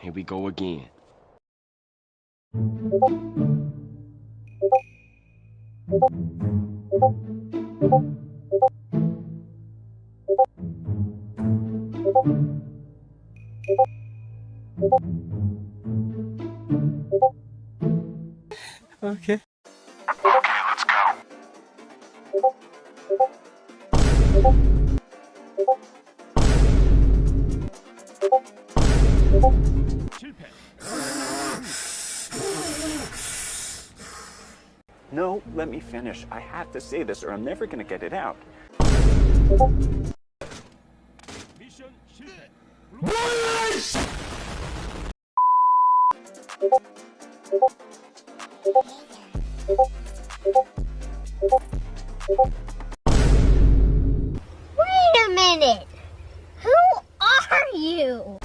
Here we go again. Okay. Let's go. No, let me finish. I have to say this or I'm never gonna get it out. 미션 실패. Wait a minute! Who are you?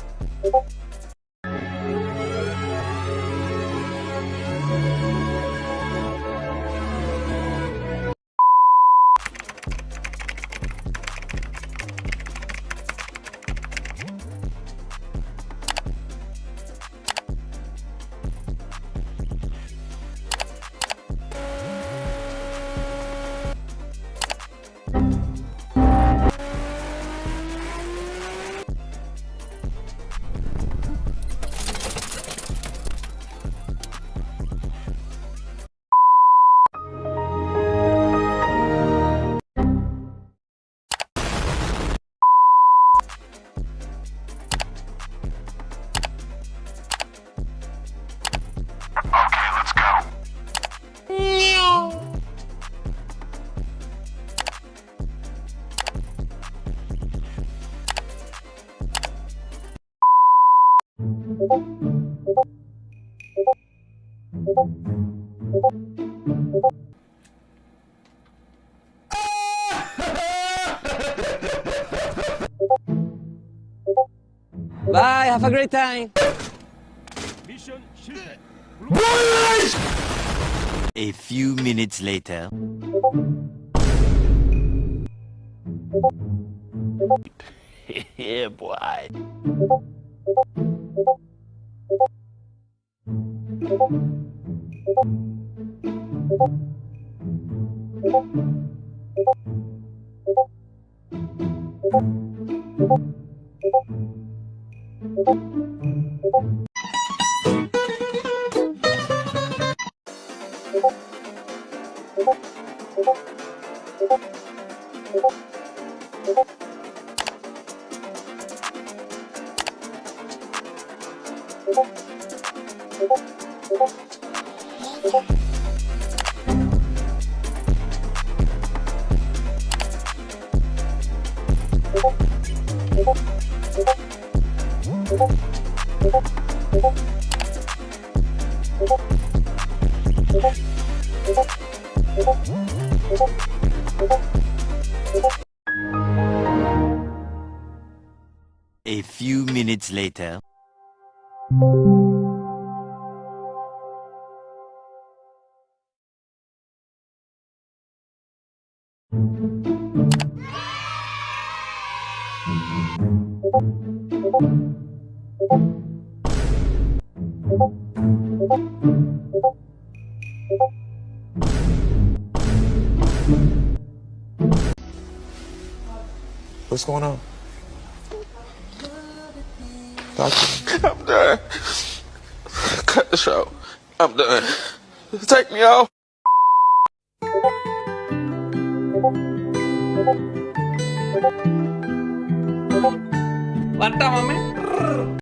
Okay, let's go. Bye, have a great time. 미션 실패. A few minutes later. Yeah, boy. A few minutes later. What's going on? Talk to me. I'm done. Cut the show. I'm done. Take me off. Mantap, Mame.